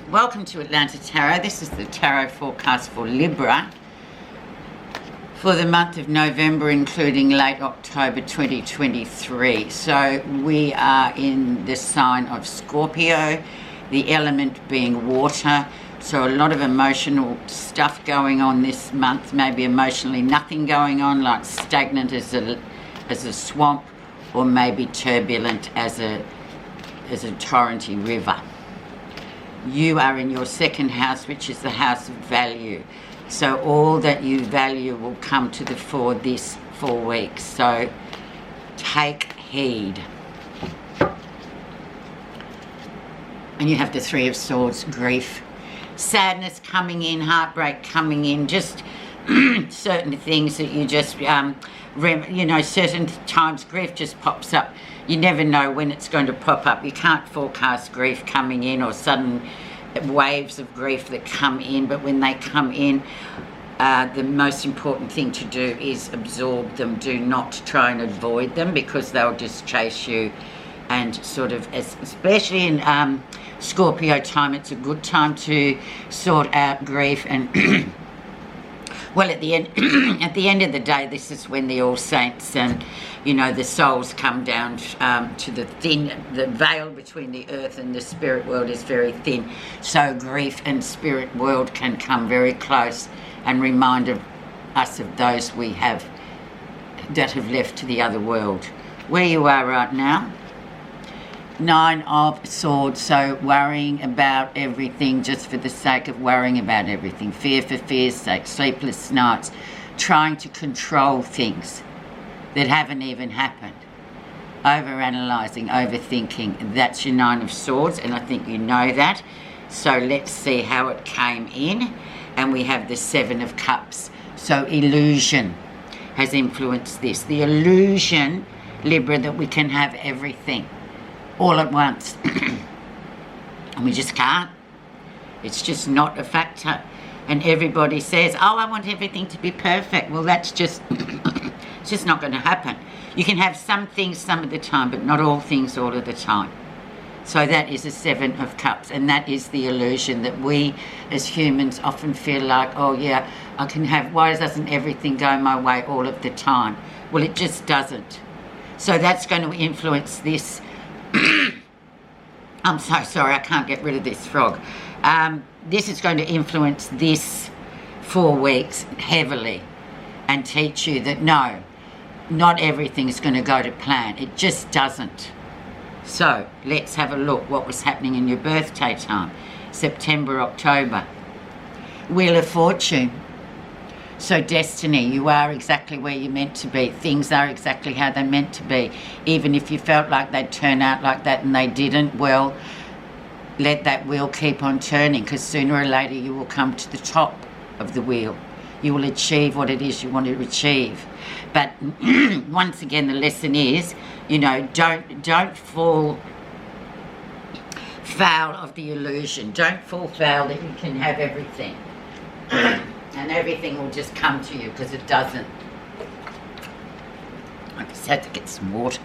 Welcome to Atlanta Tarot. This is the tarot forecast for Libra for the month of November, including late October 2023. So we are in the sign of Scorpio, the element being water. So a lot of emotional stuff going on this month, maybe emotionally nothing going on, like stagnant as a swamp, or maybe turbulent as a torrenty river. You are in your second house, which is the house of value. So all that you value will come to the fore this 4 weeks. So take heed. And you have the Three of Swords, grief, sadness coming in, heartbreak coming in, just certain things that you just, certain times grief just pops up. You never know when it's going to pop up. You can't forecast grief coming in or sudden waves of grief that come in, but when they come in, the most important thing to do is absorb them. Do not try and avoid them, because they'll just chase you. And sort of, especially in Scorpio time, it's a good time to sort out grief. And well, at the end of the day, this is when the All Saints and the souls come down to the veil between the earth and the spirit world is very thin. So grief and spirit world can come very close and remind us of those that have left to the other world. Where you are right now, Nine of Swords, so worrying about everything just for the sake of worrying about everything. Fear for fear's sake, sleepless nights, trying to control things that haven't even happened. Overanalyzing, overthinking, that's your Nine of Swords, and I think you know that. So let's see how it came in. And we have the Seven of Cups. So illusion has influenced this. The illusion, Libra, that we can have everything all at once. And we just can't. It's just not a factor. And everybody says, oh, I want everything to be perfect. Well, that's just it's just not going to happen. You can have some things some of the time, but not all things all of the time. So that is a Seven of Cups, and that is the illusion that we as humans often feel like, oh yeah, I can have, why doesn't everything go my way all of the time? Well, it just doesn't. So that's going to influence this. I'm so sorry, I can't get rid of this frog. This is going to influence this 4 weeks heavily and teach you that no, not everything is going to go to plan. It just doesn't. So let's have a look what was happening in your birthday time. September, October. Wheel of Fortune. So destiny, you are exactly where you're meant to be. Things are exactly how they're meant to be. Even if you felt like they'd turn out like that and they didn't, well, let that wheel keep on turning, because sooner or later you will come to the top of the wheel. You will achieve what it is you want to achieve. But once again, the lesson is, don't fall foul of the illusion. Don't fall foul that you can have everything. And everything will just come to you, because it doesn't. I just had to get some water.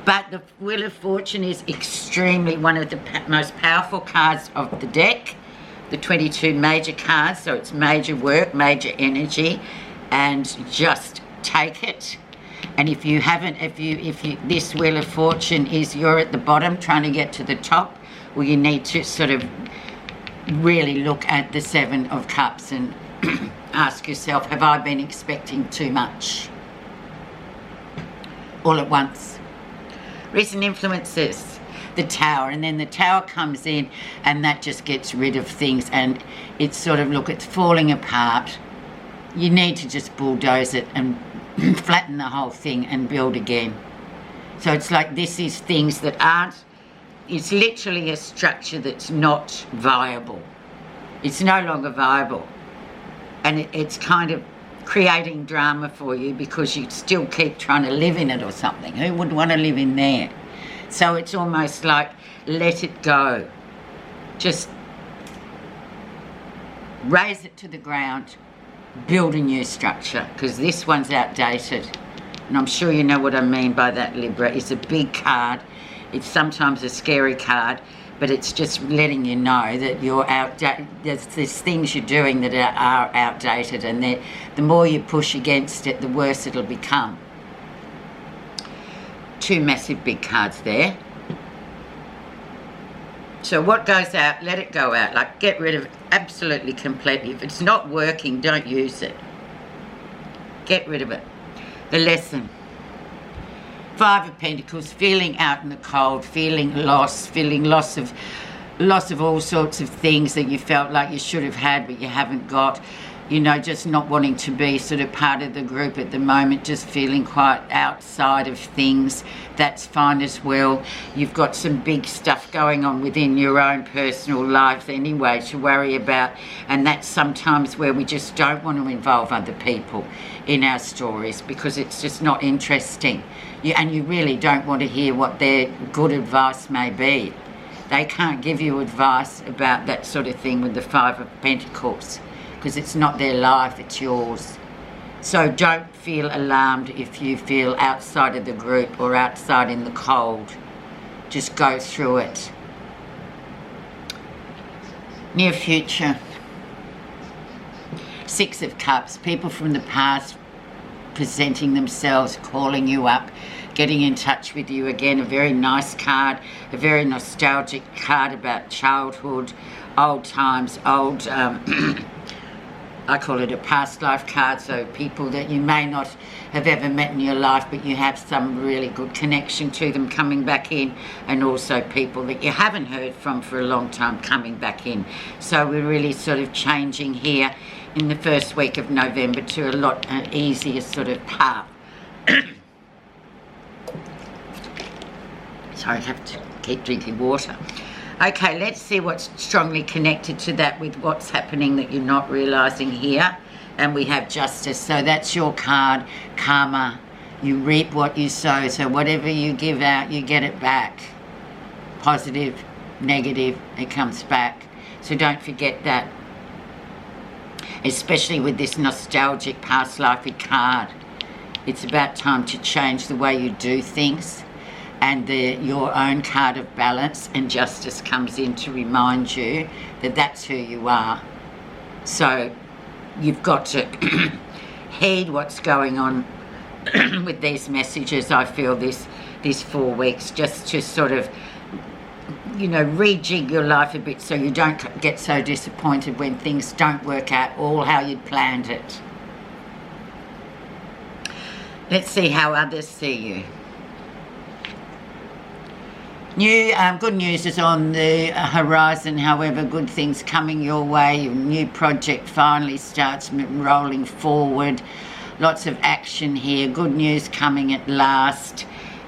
But the Wheel of Fortune is extremely one of the most powerful cards of the deck. The 22 major cards, so it's major work, major energy, and just take it. And if you haven't, if you this Wheel of Fortune is you're at the bottom trying to get to the top, well, you need to sort of really look at the Seven of Cups and ask yourself, have I been expecting too much all at once? Recent influences, the Tower, and then the Tower comes in and that just gets rid of things, and it's sort of, look, it's falling apart. You need to just bulldoze it and flatten the whole thing and build again. So it's like this is things that aren't, it's literally a structure that's not viable. It's no longer viable. And it's kind of creating drama for you, because you still keep trying to live in it or something. Who would want to live in there? So it's almost like, let it go. Just raise it to the ground, build a new structure, because this one's outdated. And I'm sure you know what I mean by that, Libra. It's a big card. It's sometimes a scary card, but it's just letting you know that you're outdated. There's things you're doing that are outdated, and the more you push against it, the worse it'll become. Two massive big cards there. So what goes out, let it go out. Like, get rid of it absolutely, completely. If it's not working, don't use it. Get rid of it. The lesson. 5 of Pentacles, feeling out in the cold, feeling loss of all sorts of things that you felt like you should have had but you haven't got. You know, just not wanting to be sort of part of the group at the moment, just feeling quite outside of things. That's fine as well. You've got some big stuff going on within your own personal life anyway to worry about, and that's sometimes where we just don't want to involve other people in our stories because it's just not interesting. And you really don't want to hear what their good advice may be. They can't give you advice about that sort of thing with the 5 of Pentacles, because it's not their life, it's yours. So don't feel alarmed if you feel outside of the group or outside in the cold. Just go through it. Near future. 6 of Cups, people from the past presenting themselves, calling you up, getting in touch with you again. A very nice card, a very nostalgic card about childhood, old times, old... I call it a past life card, so people that you may not have ever met in your life, but you have some really good connection to them coming back in, and also people that you haven't heard from for a long time coming back in. So we're really sort of changing here in the first week of November to a lot easier sort of path. Sorry, I have to keep drinking water. Okay, let's see what's strongly connected to that with what's happening that you're not realising here. And we have Justice. So that's your card, karma. You reap what you sow. So whatever you give out, you get it back. Positive, negative, it comes back. So don't forget that. Especially with this nostalgic past life card. It's about time to change the way you do things. And your own card of Balance and Justice comes in to remind you that that's who you are. So you've got to heed what's going on with these messages, I feel, this 4 weeks, just to sort of, you know, rejig your life a bit so you don't get so disappointed when things don't work out all how you'd planned it. Let's see how others see you. Good news is on the horizon, however, good things coming your way. Your new project finally starts rolling forward. Lots of action here. Good news coming at last.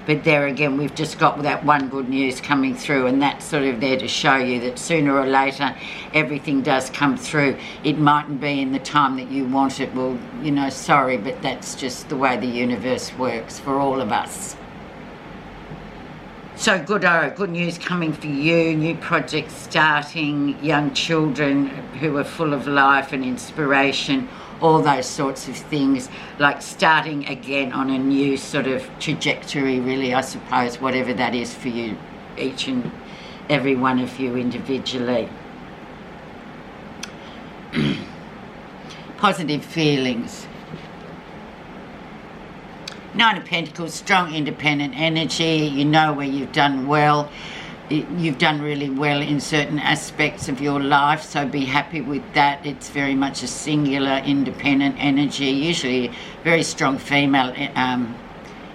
But there again, we've just got that one good news coming through, and that's sort of there to show you that sooner or later everything does come through. It mightn't be in the time that you want it. Well, you know, sorry, but that's just the way the universe works for all of us. So good news coming for you, new projects starting, young children who are full of life and inspiration, all those sorts of things, like starting again on a new sort of trajectory, really, I suppose, whatever that is for you, each and every one of you individually. Positive feelings. 9 of Pentacles, strong independent energy. You know where you've done well. You've done really well in certain aspects of your life, so be happy with that. It's very much a singular, independent energy, usually very strong female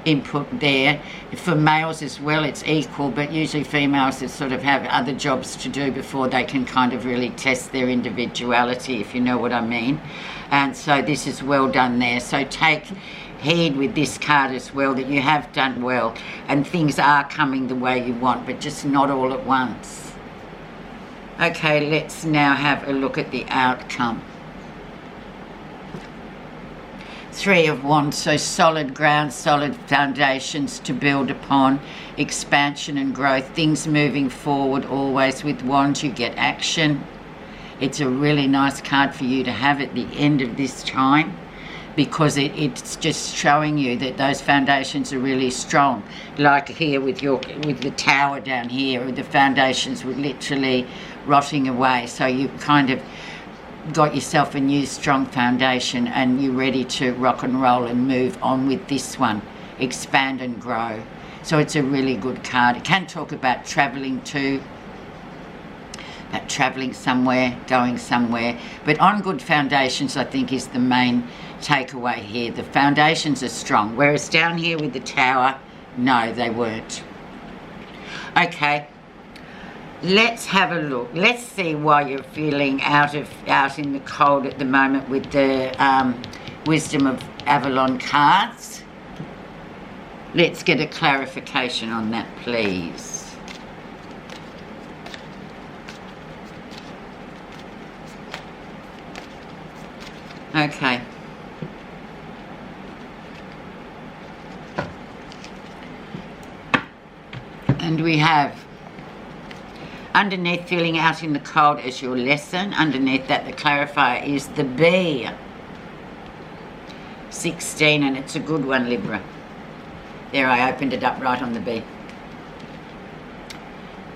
input there. For males as well, it's equal, but usually females that sort of have other jobs to do before they can kind of really test their individuality, if you know what I mean. And so this is well done there. So take heed with this card as well, that you have done well and things are coming the way you want, but just not all at once. Okay, let's now have a look at the outcome. 3 of Wands, so solid ground, solid foundations to build upon, expansion and growth, things moving forward. Always with Wands you get action. It's a really nice card for you to have at the end of this time. because it's just showing you that those foundations are really strong. Like here with the tower down here, the foundations were literally rotting away. So you kind of got yourself a new strong foundation, and you're ready to rock and roll and move on with this one. Expand and grow. So it's a really good card. It can talk about traveling too, about traveling somewhere, going somewhere. But on good foundations, I think, is the main takeaway here. The foundations are strong, whereas down here with the tower, no, they weren't. Okay, let's have a look. Let's see why you're feeling out in the cold at the moment with the Wisdom of Avalon cards. Let's get a clarification on that, please. Okay. And we have, underneath feeling out in the cold as your lesson, underneath that the clarifier is the B. 16, and it's a good one, Libra. There, I opened it up right on the B.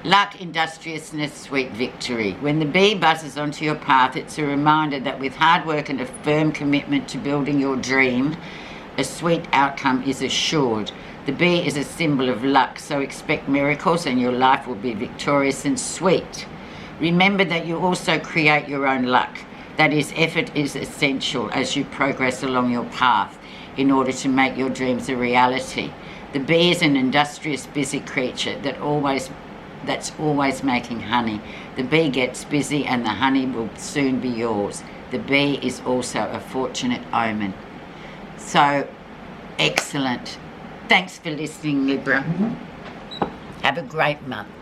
Luck, industriousness, sweet victory. When the bee buzzes onto your path, it's a reminder that with hard work and a firm commitment to building your dream, a sweet outcome is assured. The bee is a symbol of luck, so expect miracles and your life will be victorious and sweet. Remember that you also create your own luck. That is, effort is essential as you progress along your path in order to make your dreams a reality. The bee is an industrious, busy creature that's always making honey. The bee gets busy and the honey will soon be yours. The bee is also a fortunate omen. So, excellent. Thanks for listening, Libra. Have a great month.